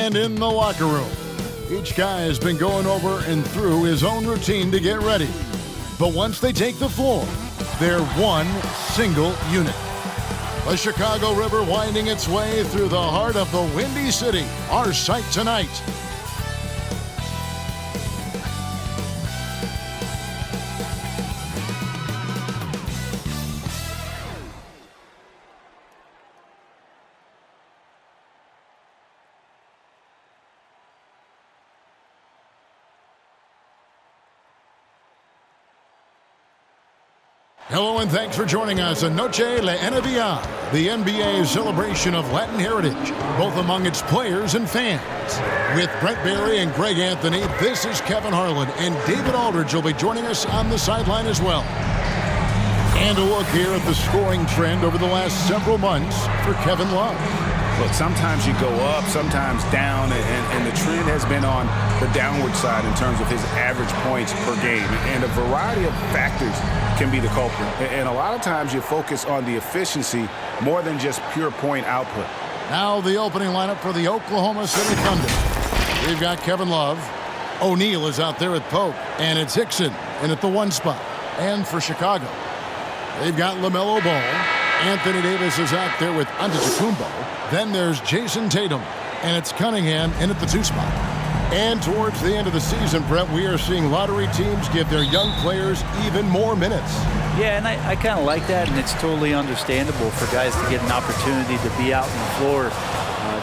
And in the locker room, each guy has been going over and through his own routine to get ready. But once they take the floor, they're one single unit. The Chicago River winding its way through the heart of the Windy City. Our sight tonight. Hello and thanks for joining us on Noche La NBA, the NBA's celebration of Latin heritage, both among its players and fans. With Brent Barry and Greg Anthony, this is Kevin Harlan, and David Aldridge will be joining us on the sideline as well. And a look here at the scoring trend over the last several months for Kevin Love. Look, sometimes you go up, sometimes down, and the trend has been on the downward side in terms of his average points per game. And a variety of factors can be the culprit. And a lot of times you focus on the efficiency more than just pure point output. Now the opening lineup for the Oklahoma City Thunder. We've got Kevin Love. O'Neal is out there with Pope. And it's Hickson in at the 1 spot. And for Chicago, they've got LaMelo Ball. Anthony Davis is out there with Antetokounmpo. Then there's Jason Tatum, and it's Cunningham in at the 2 spot. And towards the end of the season, Brett, we are seeing lottery teams give their young players even more minutes. Yeah, and I kind of like that, and it's totally understandable for guys to get an opportunity to be out on the floor.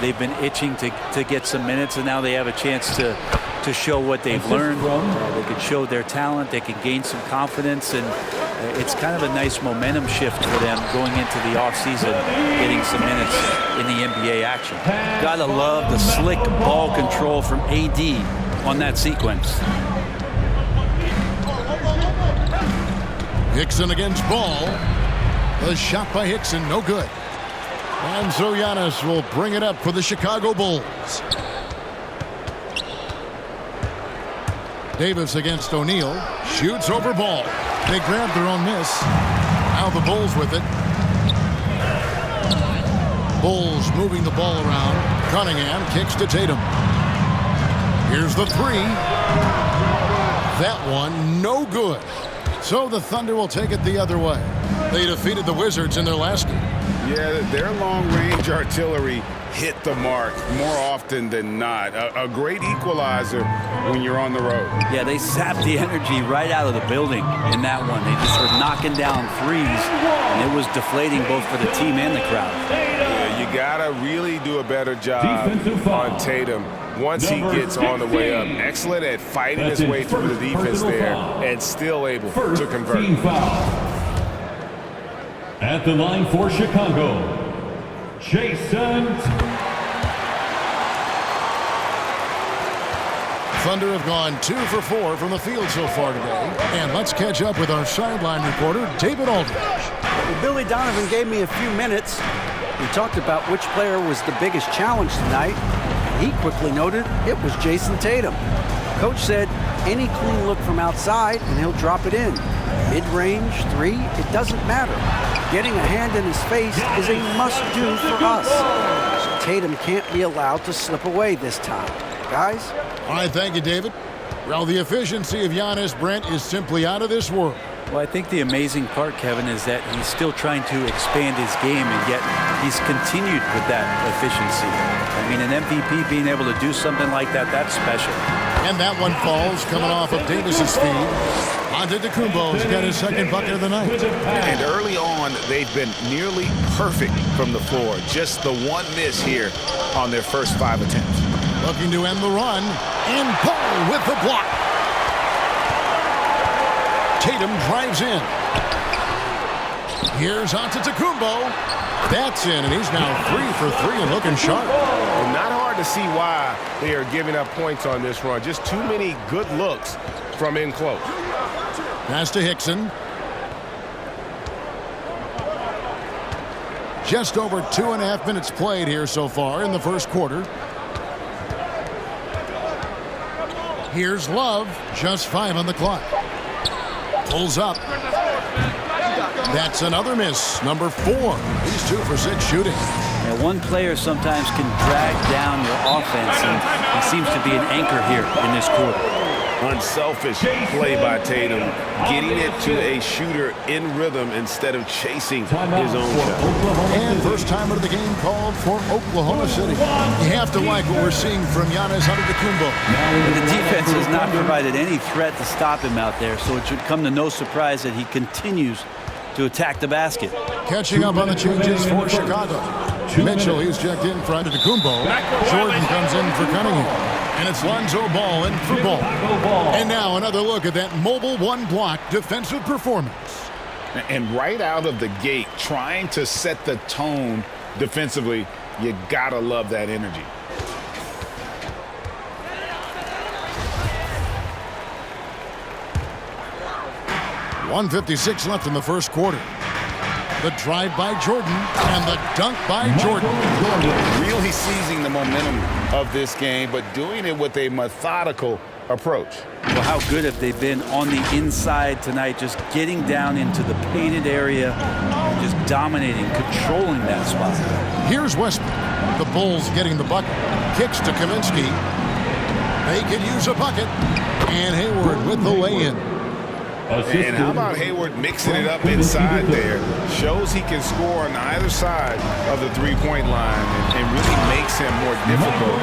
They've been itching to get some minutes, and now they have a chance to show what they've learned. They can show their talent. They can gain some confidence, and it's kind of a nice momentum shift for them going into the offseason, getting some minutes in the NBA action. Gotta love the slick ball control from AD on that sequence. Hickson against Ball. The shot by Hickson, no good. And so Giannis will bring it up for the Chicago Bulls. Davis against O'Neal. Shoots over Ball. They grab their own miss. Now the Bulls with it. Bulls moving the ball around. Cunningham kicks to Tatum. Here's the 3. That one no good. So the Thunder will take it the other way. They defeated the Wizards in their last game. Yeah, their long-range artillery hit the mark more often than not. A great equalizer when you're on the road. Yeah, they sapped the energy right out of the building in that one. They just were knocking down threes, and it was deflating both for the team and the crowd. Yeah, you gotta really do a better job on Tatum once he gets on the way up. Excellent at fighting his way through the defense there and still able to convert. At the line for Chicago, Jason. Thunder have gone 2 for 4 from the field so far today. And let's catch up with our sideline reporter, David Aldridge. Well, Billy Donovan gave me a few minutes. We talked about which player was the biggest challenge tonight. He quickly noted it was Jason Tatum. Coach said any clean look from outside and he'll drop it in. Mid-range, 3, it doesn't matter. Getting a hand in his face is a must-do for us. So Tatum can't be allowed to slip away this time. Guys? All right, thank you, David. Well, the efficiency of Giannis, Brent, is simply out of this world. Well, I think the amazing part, Kevin, is that he's still trying to expand his game, and yet he's continued with that efficiency. I mean, an MVP being able to do something like that, that's special. And that one falls coming off of Davis's feed. Antetokounmpo's got his second bucket of the night. And early on, they've been nearly perfect from the floor. Just the one miss here on their first 5 attempts. Looking to end the run. And Paul with the block. Tatum drives in. Here's Antetokounmpo. That's in, and he's now 3 for 3 and looking sharp. Well, not hard to see why they are giving up points on this run. Just too many good looks from in close. Pass to Hickson. Just over 2.5 minutes played here so far in the first quarter. Here's Love, just 5 on the clock. Pulls up. That's another miss, number 4. He's 2 for 6 shooting. And one player sometimes can drag down your offense, and he seems to be an anchor here in this quarter. Unselfish play by Tatum, getting it to a shooter in rhythm instead of chasing his own shot. And first timer of the game called for Oklahoma City. You have to like what we're seeing from Giannis Antetokounmpo. And the defense has not provided any threat to stop him out there, so it should come to no surprise that he continues to attack the basket. Catching up on the changes for Chicago. Mitchell, he's checked in for Antetokounmpo. Jordan comes in for Cunningham. And it's Lonzo Ball in for Ball. And now another look at that mobile one-block defensive performance. And right out of the gate, trying to set the tone defensively, you gotta love that energy. .156 left in the first quarter. The drive by Jordan and the dunk by Jordan. Really seizing the momentum of this game, but doing it with a methodical approach. Well, how good have they been on the inside tonight, just getting down into the painted area and just dominating, controlling that spot. Here's Westbrook. The Bulls getting the bucket. Kicks to Kaminsky. They could use a bucket. And Hayward with the lay-in. And how about Hayward mixing it up inside there? Shows he can score on either side of the three-point line and really makes him more difficult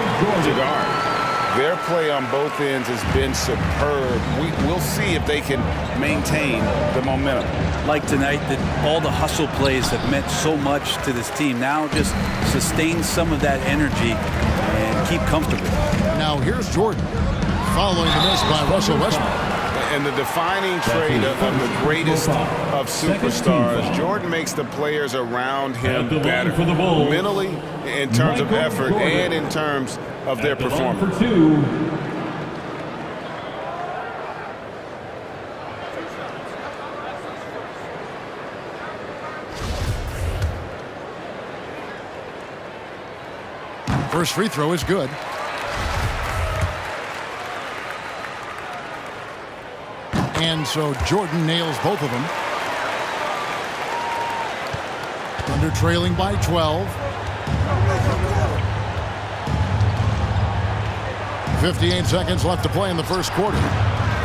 to guard. Their play on both ends has been superb. We'll see if they can maintain the momentum. Like tonight, that all the hustle plays have meant so much to this team. Now just sustain some of that energy and keep comfortable. Now here's Jordan following the miss by Russell Westbrook. And the defining trait of the greatest of superstars, Jordan makes the players around him better, mentally, in terms of effort, and in terms of their performance. First free throw is good. And so Jordan nails both of them. Thunder trailing by 12. 58 seconds left to play in the first quarter.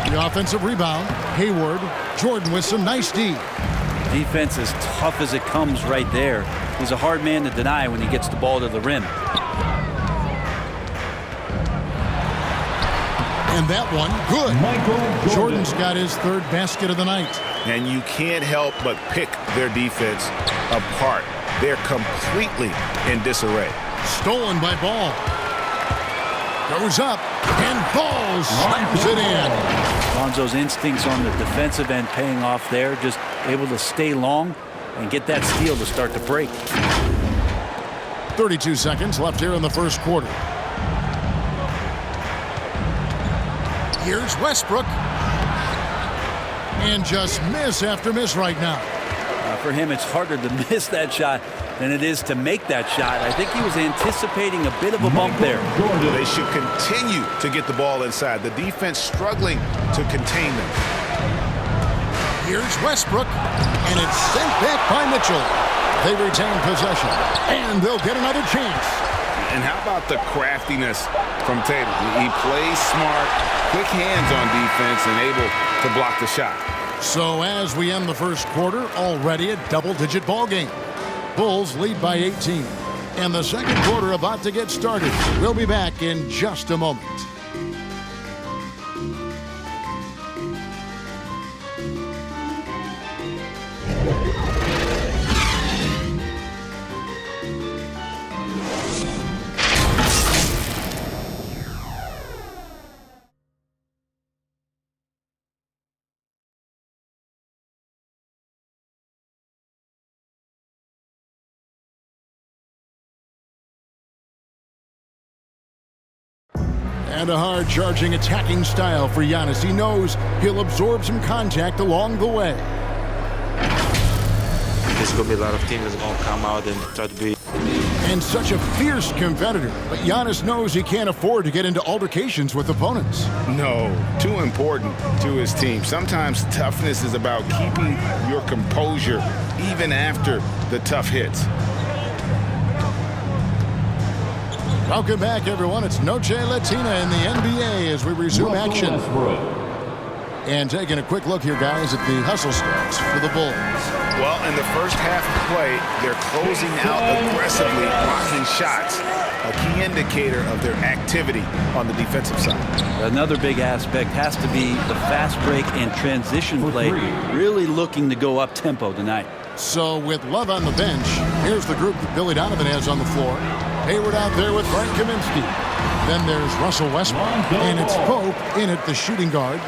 The offensive rebound. Hayward. Jordan with some nice D. Defense as tough as it comes right there. He's a hard man to deny when he gets the ball to the rim. And that one, good. Jordan's got his third basket of the night. And you can't help but pick their defense apart. They're completely in disarray. Stolen by Ball. Goes up, and Ball slams it in. Lonzo's instincts on the defensive end paying off there. Just able to stay long and get that steal to start the break. 32 seconds left here in the first quarter. Here's Westbrook. And just miss after miss right now. For him, it's harder to miss that shot than it is to make that shot. I think he was anticipating a bit of a bump there. They should continue to get the ball inside. The defense struggling to contain them. Here's Westbrook. And it's sent back by Mitchell. They retain possession. And they'll get another chance. And how about the craftiness from Tatum? He plays smart, quick hands on defense, and able to block the shot. So as we end the first quarter, already a double-digit ball game. Bulls lead by 18. And the second quarter about to get started. We'll be back in just a moment. And a hard-charging attacking style for Giannis. He knows he'll absorb some contact along the way. There's going to be a lot of teams that are going to come out and try to be. And such a fierce competitor. But Giannis knows he can't afford to get into altercations with opponents. No, too important to his team. Sometimes toughness is about keeping your composure even after the tough hits. Welcome back, everyone. It's Noche Latina in the NBA as we resume action. And taking a quick look here, guys, at the hustle stats for the Bulls. Well, in the first half of play, they're closing out aggressively, blocking shots, a key indicator of their activity on the defensive side. Another big aspect has to be the fast break and transition play, really looking to go up-tempo tonight. So with Love on the bench, here's the group that Billy Donovan has on the floor. Hayward out there with Frank Kaminsky. Then there's Russell Westbrook, and it's Pope in at the shooting guard.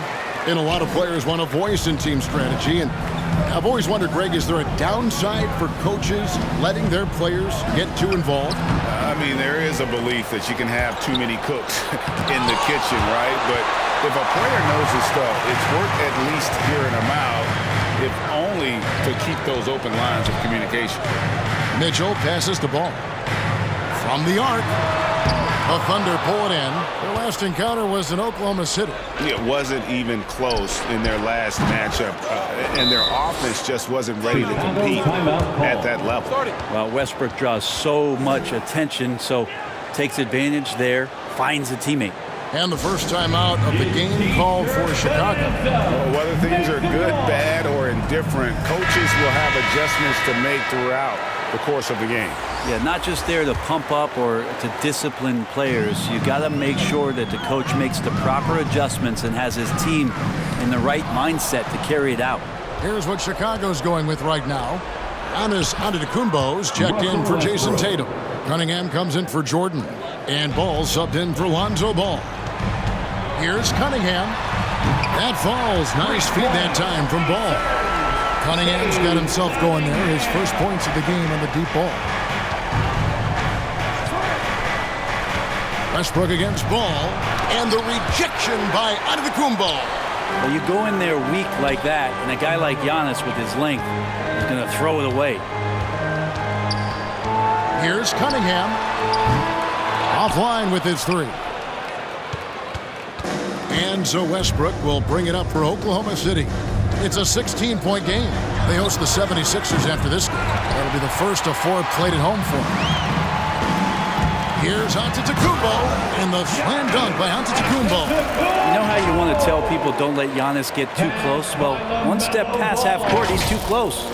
And a lot of players want a voice in team strategy. And I've always wondered, Greg, is there a downside for coaches letting their players get too involved? I mean, there is a belief that you can have too many cooks in the kitchen, right? But if a player knows his stuff, it's worth at least hearing them out, if only to keep those open lines of communication. Mitchell passes the ball. From the arc, the Thunder pull it in. Their last encounter was in Oklahoma City. It wasn't even close in their last matchup, and their offense just wasn't ready to compete at that level. Well, Westbrook draws so much attention, so takes advantage there, finds a teammate. And the first timeout of the game called for Chicago. Well, whether things are good, bad, or indifferent, coaches will have adjustments to make throughout the course of the game. Yeah, not just there to pump up or to discipline players. You got to make sure that the coach makes the proper adjustments and has his team in the right mindset to carry it out. Here's what Chicago's going with right now. Giannis Antetokounmpo's checked in for Jason Tatum. Cunningham comes in for Jordan. And Ball subbed in for Lonzo Ball. Here's Cunningham. That falls. Nice feed that time from Ball. Cunningham's got himself going there. His first points of the game on the deep ball. Westbrook against Ball. And the rejection by Antetokounmpo. Well, you go in there weak like that, and a guy like Giannis with his length is going to throw it away. Here's Cunningham. Offline with his three. And so Westbrook will bring it up for Oklahoma City. It's a 16-point game. They host the 76ers after this game. That'll be the first of four played at home for them. Here's Antetokounmpo, and the slam dunk by Antetokounmpo. You know how you want to tell people don't let Giannis get too close? Well, one step past half court, he's too close.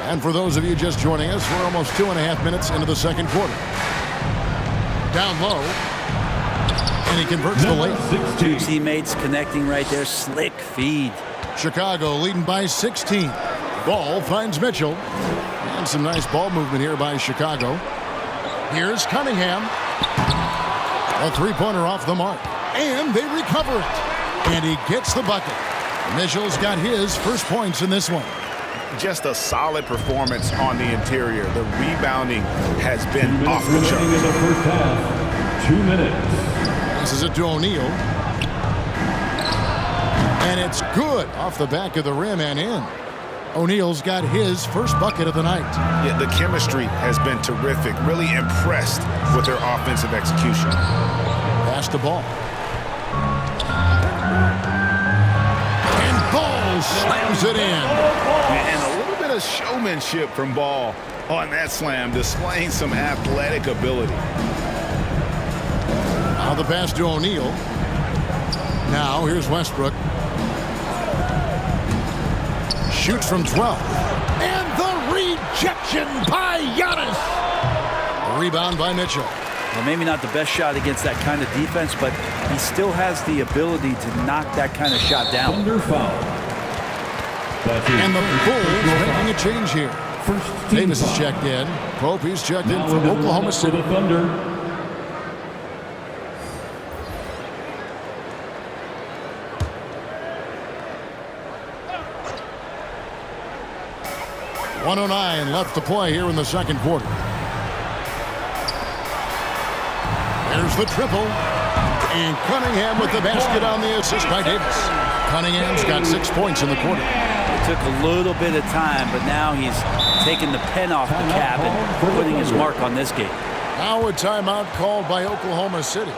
And for those of you just joining us, we're almost 2.5 minutes into the second quarter. Down low, and he converts the lane. Two teammates connecting right there. Slick feed. Chicago leading by 16. Ball finds Mitchell. And some nice ball movement here by Chicago. Here's Cunningham. A three-pointer off the mark. And they recover it. And he gets the bucket. Mitchell's got his first points in this one. Just a solid performance on the interior. The rebounding has been off the charts. In the first half, 2 minutes. Passes it to O'Neal. And it's good off the back of the rim and in. O'Neal's got his first bucket of the night. Yeah, the chemistry has been terrific. Really impressed with their offensive execution. Pass the ball. And Ball slams it in. And a little bit of showmanship from Ball on that slam, displaying some athletic ability. Now the pass to O'Neal. Now here's Westbrook. Shoots from 12. And the rejection by Giannis. A rebound by Mitchell. Well, maybe not the best shot against that kind of defense, but he still has the ability to knock that kind of shot down. Thunder foul. And the Bulls making a change here. Davis is checked in. Pope, he's checked in for Oklahoma City. The Thunder. .109 left to play here in the second quarter. There's the triple. And Cunningham with the basket on the assist by Davis. Cunningham's got 6 points in the quarter. It took a little bit of time, but now he's taking the pen off the cap and putting his mark on this game. Now a timeout called by Oklahoma City.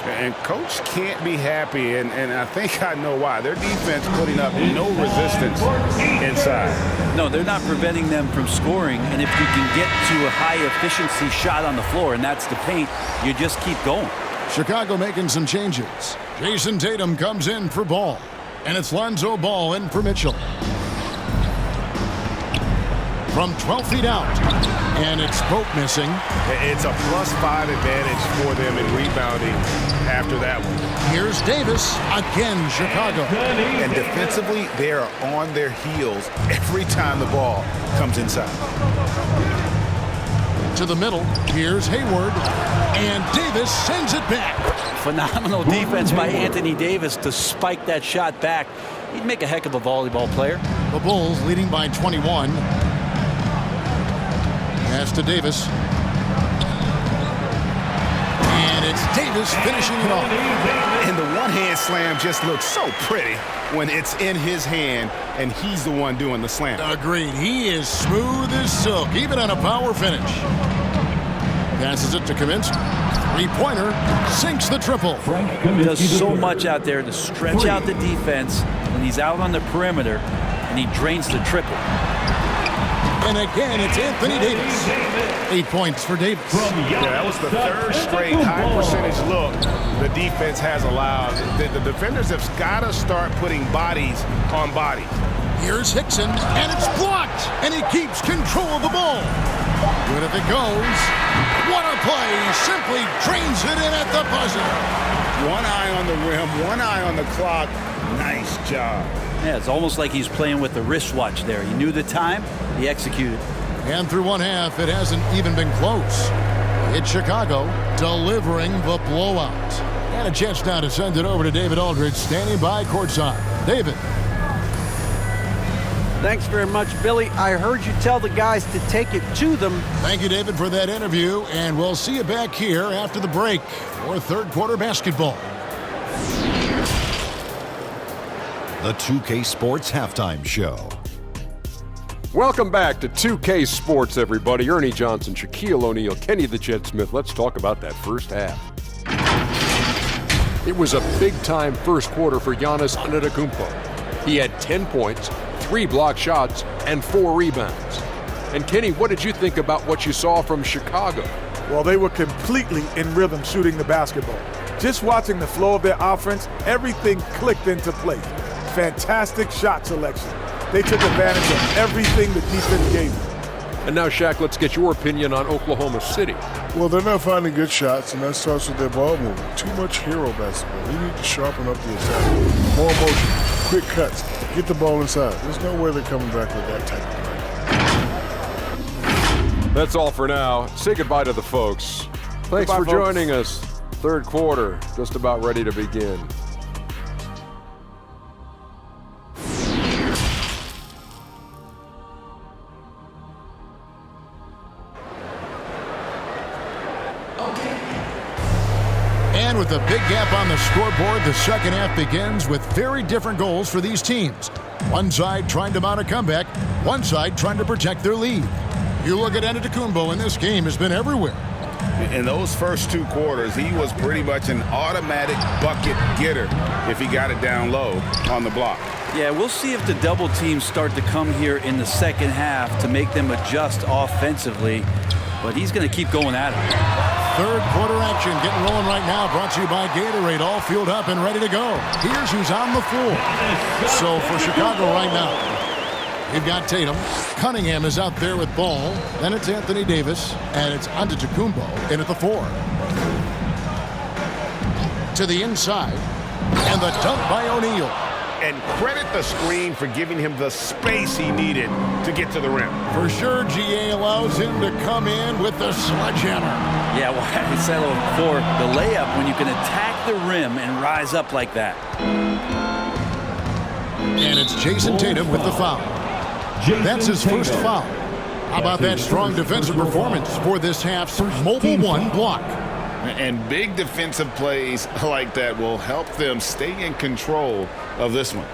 And Coach can't be happy, and I think I know why. Their defense putting up no resistance inside. No, they're not preventing them from scoring, and if you can get to a high-efficiency shot on the floor, and that's the paint, you just keep going. Chicago making some changes. Jason Tatum comes in for Ball, and it's Lonzo Ball in for Mitchell. From 12 feet out, and it's Pope missing. It's a +5 advantage for them in rebounding after that one. Here's Davis, again Chicago. And defensively, they are on their heels every time the ball comes inside. To the middle, here's Hayward, and Davis sends it back. Phenomenal defense by Anthony Davis to spike that shot back. He'd make a heck of a volleyball player. The Bulls leading by 21. Pass to Davis. And it's Davis finishing it off. And the one-hand slam just looks so pretty when it's in his hand and he's the one doing the slam. Agreed. He is smooth as silk, even on a power finish. Passes it to Kaminsky. Three-pointer, sinks the triple. Does so much out there to stretch out the defense when he's out on the perimeter, and he drains the triple. And again, it's Anthony Davis. 8 points for Davis. Yeah, that was the third straight high-percentage look the defense has allowed. The defenders have got to start putting bodies on bodies. Here's Hickson, and it's blocked, and he keeps control of the ball. Good if it goes. What a play. Simply drains it in at the buzzer. One eye on the rim, one eye on the clock. Nice job. Yeah, it's almost like he's playing with the wristwatch there. He knew the time, he executed. And through one half, it hasn't even been close. It's Chicago delivering the blowout. And a chance now to send it over to David Aldridge, standing by courtside. David. Thanks very much, Billy. I heard you tell the guys to take it to them. Thank you, David, for that interview. And we'll see you back here after the break for third quarter basketball. The 2K Sports Halftime Show. Welcome back to 2K Sports, everybody. Ernie Johnson, Shaquille O'Neal, Kenny the Jet Smith. Let's talk about that first half. It was a big-time first quarter for Giannis Antetokounmpo. He had 10 points, 3 block shots, and 4 rebounds. And Kenny, what did you think about what you saw from Chicago? Well, they were completely in rhythm shooting the basketball. Just watching the flow of their offense, everything clicked into place. Fantastic shot selection. They took advantage of everything the defense gave them. And now, Shaq, let's get your opinion on Oklahoma City. Well, they're not finding good shots, and that starts with their ball movement. Too much hero basketball. We need to sharpen up the attack. More motion, quick cuts, get the ball inside. There's no way they're coming back with that type of play. That's all for now. Say goodbye to the folks. Thanks Goodbye, for folks. joining us. Third quarter, just about ready to begin. And with a big gap on the scoreboard, the second half begins with very different goals for these teams. One side trying to mount a comeback, one side trying to protect their lead. You look at Antetokounmpo, and this game has been everywhere. In those first 2 quarters, he was pretty much an automatic bucket getter if he got it down low on the block. Yeah, we'll see if the double teams start to come here in the second half to make them adjust offensively. But he's going to keep going at it. Third quarter action getting rolling right now, brought to you by Gatorade, all fueled up and ready to go. Here's who's on the floor. So for Chicago right now, you've got Tatum. Cunningham is out there with Ball. Then it's Anthony Davis, and it's Antetokounmpo in at the 4. To the inside, and the dunk by O'Neal. And credit the screen for giving him the space he needed to get to the rim. For sure, GA allows him to come in with the sledgehammer. Yeah, well, I settle for the layup when you can attack the rim and rise up like that. And it's Jason Tatum with the foul. That's his first foul. How about that strong defensive performance for this half's Mobile 1 block? And big defensive plays like that will help them stay in control of this one.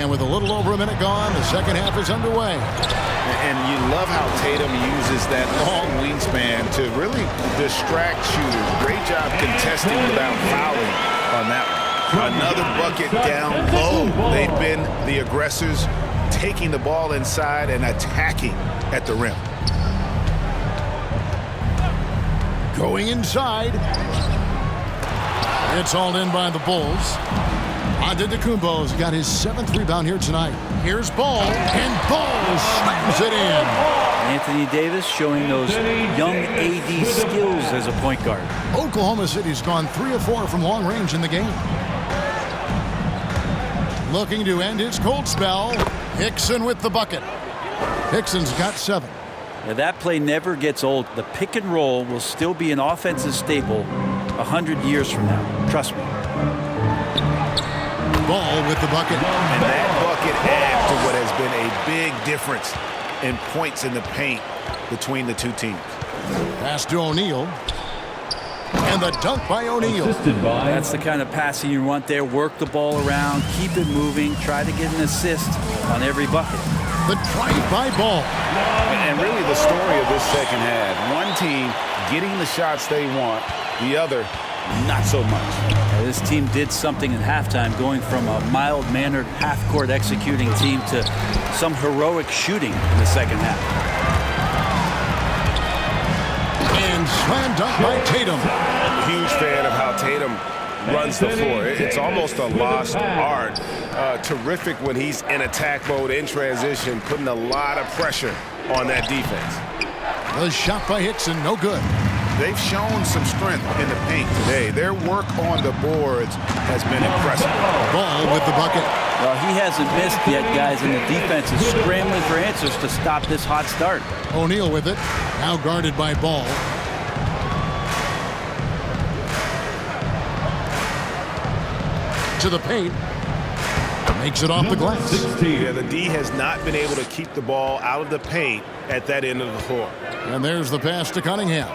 And with a little over a minute gone, the second half is underway. And you love how Tatum uses that long wingspan to really distract shooters. Great job contesting without fouling on that one. Another bucket down low. They've been the aggressors, taking the ball inside and attacking at the rim. Going inside. It's hauled in by the Bulls. Antetokounmpo's got his 7th rebound here tonight. Here's Ball, and Ball slams it in. Anthony Davis showing those young AD skills as a point guard. Oklahoma City's gone 3 of 4 from long range in the game. Looking to end his cold spell. Hickson with the bucket. Hickson's got 7. Now that play never gets old. The pick and roll will still be an offensive staple 100 years from now. Trust me. Ball with the bucket. And that bucket adds to what has been a big difference in points in the paint between the two teams. Pass to O'Neal. And the dunk by O'Neal. That's the kind of passing you want there. Work the ball around, keep it moving, try to get an assist on every bucket. The drive by Ball. And really the story of this second half. One team getting the shots they want, the other not so much. This team did something at halftime, going from a mild-mannered half-court executing team to some heroic shooting in the second half. And slam dunk by Tatum. Huge fan of how Tatum runs the floor. It's almost a lost art. Terrific when he's in attack mode, in transition, putting a lot of pressure on that defense. The shot by Hickson, no good. They've shown some strength in the paint today. Their work on the boards has been impressive. Ball with the bucket. Well, he hasn't missed yet, guys, and the defense is scrambling for answers to stop this hot start. O'Neal with it. Now guarded by Ball. To the paint. Makes it off the glass. 16. Yeah, the D has not been able to keep the ball out of the paint at that end of the floor. And there's the pass to Cunningham.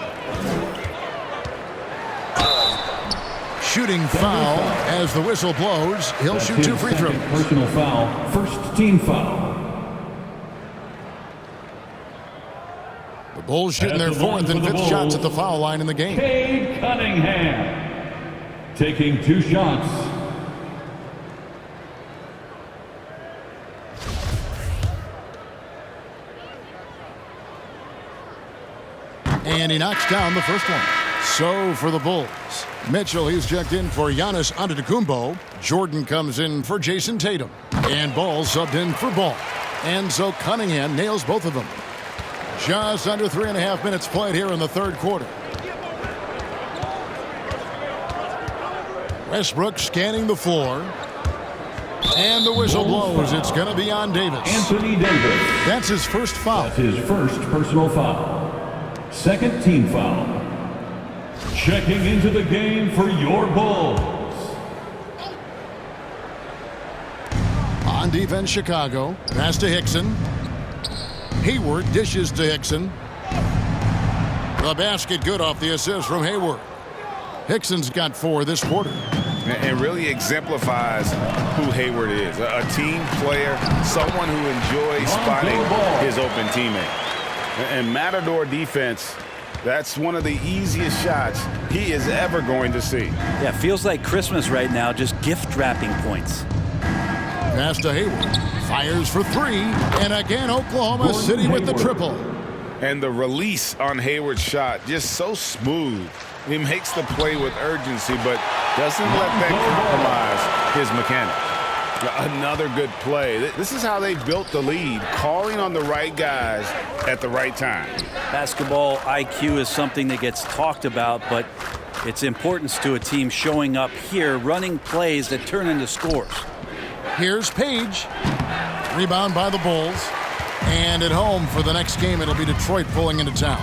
Shooting foul as the whistle blows. He'll shoot 2 free throws. Personal foul. First team foul. The Bulls shooting their 4th and 5th shots at the foul line in the game. Cade Cunningham taking 2 shots. And he knocks down the first one. So for the Bulls, Mitchell, he's checked in for Giannis Antetokounmpo. Jordan comes in for Jason Tatum. And Ball subbed in for Ball. And so Cunningham nails both of them. Just under 3.5 minutes played here in the third quarter. Westbrook scanning the floor. And the whistle blows. It's going to be on Davis. Anthony Davis. That's his first foul. That's his first personal foul. Second team foul. Checking into the game for your Bulls. On defense, Chicago. Pass to Hickson. Hayward dishes to Hickson. The basket good off the assist from Hayward. Hickson's got 4 this quarter. And really exemplifies who Hayward is. A team player, someone who enjoys spotting his open teammate. And Matador defense, that's one of the easiest shots he is ever going to see. Yeah, feels like Christmas right now, just gift wrapping points. Pass to Hayward. Fires for 3. And again, Oklahoma City with the triple. And the release on Hayward's shot, just so smooth. He makes the play with urgency, but doesn't let that compromise his mechanics. Another good play. This is how they built the lead, calling on the right guys at the right time. Basketball IQ is something that gets talked about, but its importance to a team showing up here, running plays that turn into scores. Here's Page. Rebound by the Bulls. And at home for the next game, it'll be Detroit pulling into town.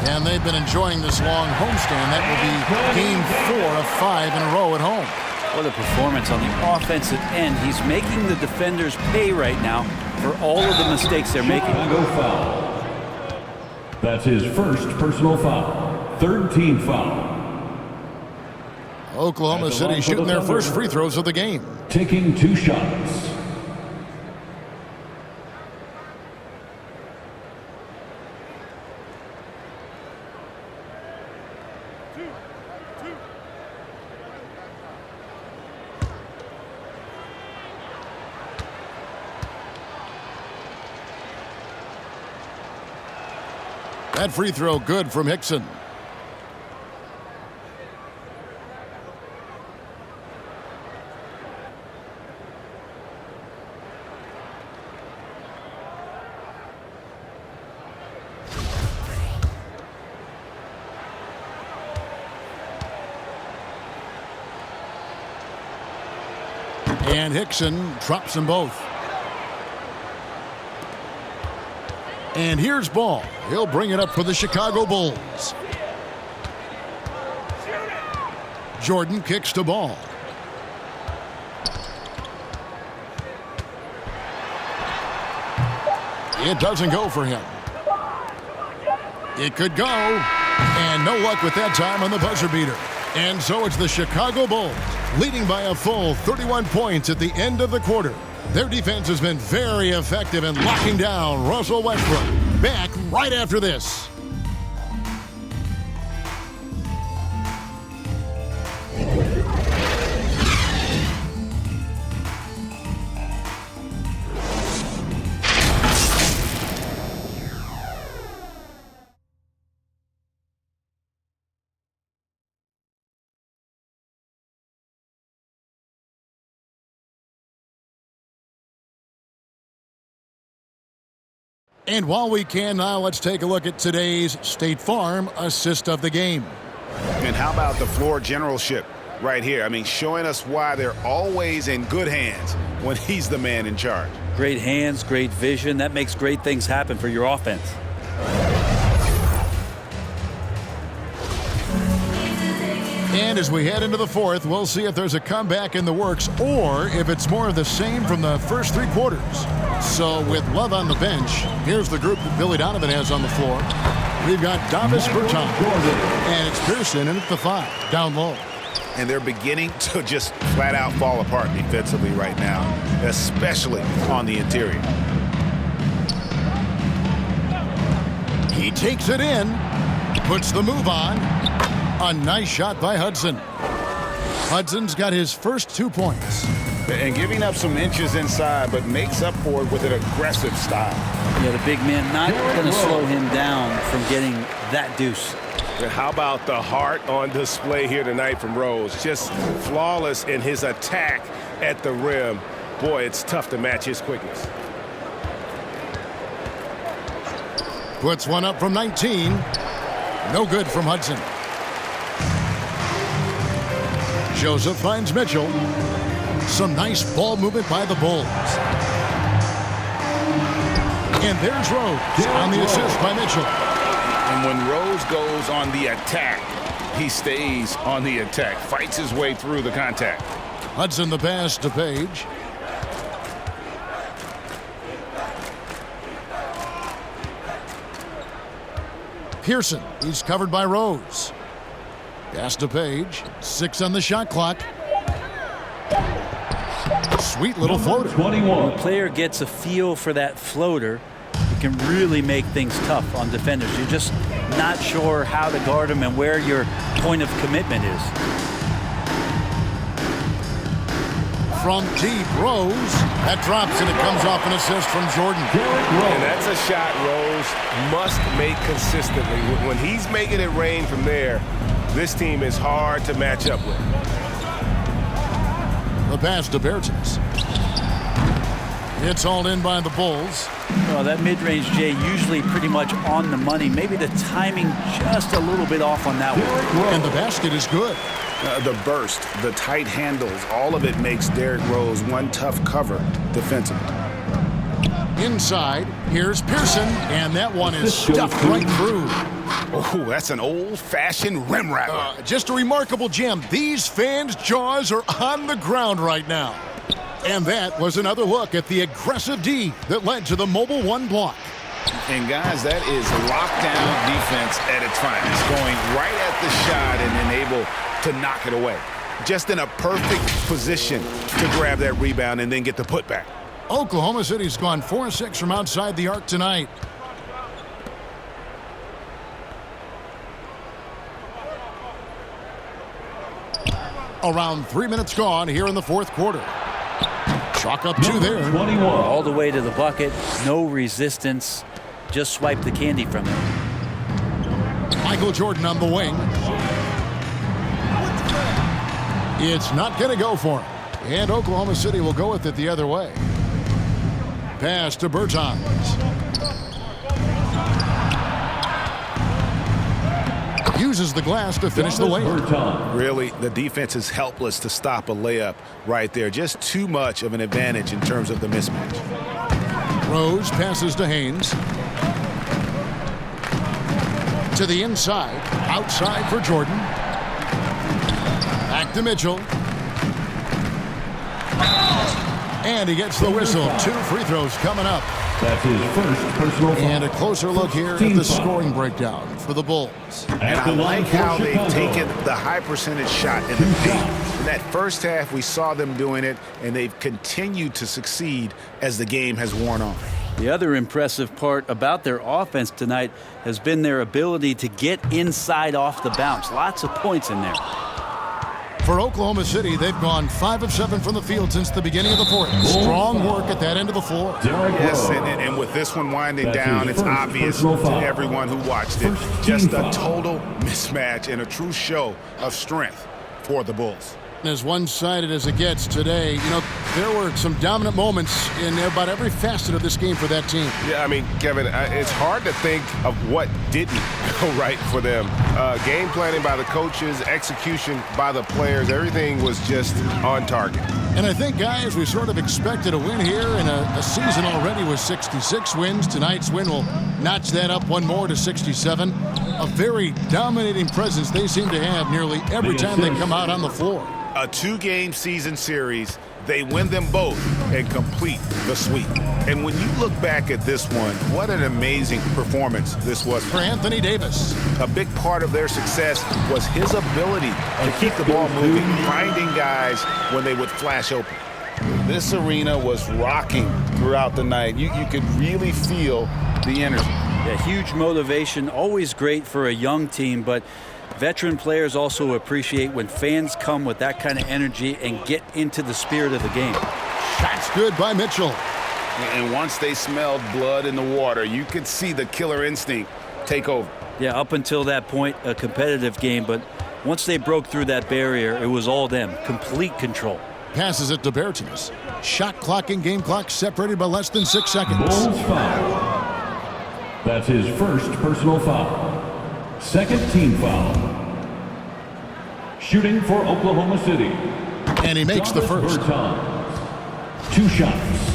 And they've been enjoying this long homestand. That will be game 4 of 5 in a row at home. What a performance on the offensive end. He's making the defenders pay right now for all of the mistakes they're making. Chicago foul. That's his first personal foul. Third team foul. Oklahoma City shooting their first free throws of the game. Taking 2 shots. That free throw good from Hickson. And Hickson drops them both. And here's Ball. He'll bring it up for the Chicago Bulls. Jordan kicks to Ball. It doesn't go for him. It could go. And no luck with that time on the buzzer beater. And so it's the Chicago Bulls leading by a full 31 points at the end of the quarter. Their defense has been very effective in locking down Russell Westbrook. Back right after this. And while we can now, let's take a look at today's State Farm assist of the game. And how about the floor generalship right here? I mean, showing us why they're always in good hands when he's the man in charge. Great hands, great vision. That makes great things happen for your offense. And as we head into the fourth, we'll see if there's a comeback in the works or if it's more of the same from the first three quarters. So with Love on the bench, here's the group that Billy Donovan has on the floor. We've got Davis Bertans, and it's Pearson in at the 5, down low. And they're beginning to just flat out fall apart defensively right now, especially on the interior. He takes it in, puts the move on. A nice shot by Hudson. Hudson's got his first 2 points. And giving up some inches inside, but makes up for it with an aggressive style. Yeah, the big man not going to slow him down from getting that deuce. And how about the heart on display here tonight from Rose? Just flawless in his attack at the rim. Boy, it's tough to match his quickness. Puts one up from 19. No good from Hudson. Joseph finds Mitchell. Some nice ball movement by the Bulls. And there's Rose on the assist by Mitchell. And when Rose goes on the attack, he stays on the attack, fights his way through the contact. Hudson the pass to Page. Pearson, he's covered by Rose. Pass to Page. 6 on the shot clock. Sweet little floater. 21. When a player gets a feel for that floater, it can really make things tough on defenders. You're just not sure how to guard them and where your point of commitment is. From deep, Rose. That drops and it comes off an assist from Jordan. And that's a shot Rose must make consistently. When he's making it rain from there, this team is hard to match up with. The pass to Bertans. It's hauled in by the Bulls. Well, that mid-range, Jay, usually pretty much on the money. Maybe the timing just a little bit off on that one. And the basket is good. The burst, the tight handles, all of it makes Derrick Rose one tough cover defensively. Inside, here's Pearson, and that one is stuffed right through. Oh, that's an old-fashioned rim rattler. Just a remarkable gem. These fans' jaws are on the ground right now. And that was another look at the aggressive D that led to the Mobile 1 block. And guys, that is lockdown defense at its finest, going right at the shot and then able to knock it away. Just in a perfect position to grab that rebound and then get the putback. Oklahoma City's gone 4-6 from outside the arc tonight. Around 3 minutes gone here in the fourth quarter. Chalk up 2 there. 21. All the way to the bucket. No resistance. Just swipe the candy from him. Michael Jordan on the wing. It's not going to go for him. And Oklahoma City will go with it the other way. Pass to Bertans. Uses the glass to finish the layup. Really, the defense is helpless to stop a layup right there. Just too much of an advantage in terms of the mismatch. Rose passes to Haynes. To the inside. Outside for Jordan. Back to Mitchell. And he gets the whistle. 2 free throws coming up. That's his first personal foul. And a closer look here at the scoring breakdown for the Bulls. And I like how they've taken the high percentage shot in the paint. In that first half, we saw them doing it, and they've continued to succeed as the game has worn on. The other impressive part about their offense tonight has been their ability to get inside off the bounce. Lots of points in there. For Oklahoma City, they've gone 5 of 7 from the field since the beginning of the fourth. Strong work at that end of the floor. Yes, and with this one winding down, it's obvious to everyone who watched it. Just a total mismatch and a true show of strength for the Bulls. As one-sided as it gets today, you know, there were some dominant moments in about every facet of this game for that team. Yeah, I mean, Kevin, it's hard to think of what didn't go right for them. Game planning by the coaches, execution by the players, everything was just on target. And I think, guys, we sort of expected a win here in a season already with 66 wins. Tonight's win will notch that up one more to 67. A very dominating presence they seem to have nearly every time they come out on the floor. A 2-game season series, they win them both and complete the sweep. And when you look back at this one, what an amazing performance this was for Anthony Davis. A big part of their success was his ability to keep the ball moving, finding guys when they would flash open. This arena was rocking throughout the night. You could really feel the energy. Yeah, huge motivation, always great for a young team, but veteran players also appreciate when fans come with that kind of energy and get into the spirit of the game. Shots good by Mitchell. And once they smelled blood in the water, you could see the killer instinct take over. Yeah, up until that point, a competitive game, but once they broke through that barrier, it was all them. Complete control. Passes it to Bertans. Shot clock and game clock separated by less than 6 seconds. Bulls foul. That's his first personal foul. Second team foul. Shooting for Oklahoma City. And he makes the first. Bertans. 2 shots.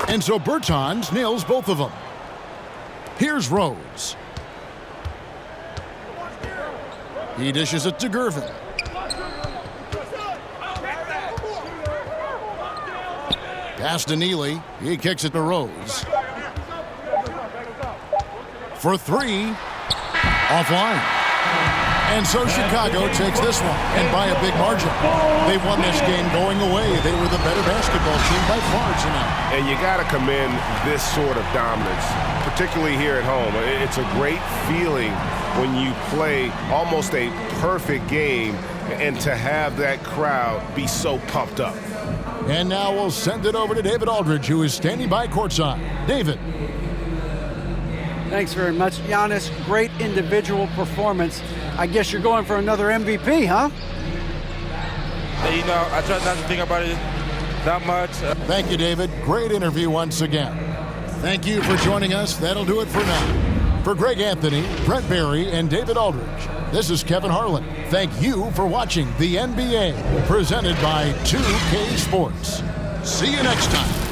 And so Bertans nails both of them. Here's Rose. He dishes it to Gervin. Pass to Neely. He kicks it to Rose. For 3. Offline. And so Chicago takes this one, and by a big margin. They won this game going away. They were the better basketball team by far tonight. And you got to commend this sort of dominance, particularly here at home. It's a great feeling when you play almost a perfect game and to have that crowd be so pumped up. And now we'll send it over to David Aldridge, who is standing by courtside. David. Thanks very much, Giannis. Great individual performance. I guess you're going for another MVP, huh? You know, I try not to think about it that much. Thank you, David. Great interview once again. Thank you for joining us. That'll do it for now. For Greg Anthony, Brett Berry, and David Aldridge, this is Kevin Harlan. Thank you for watching the NBA, presented by 2K Sports. See you next time.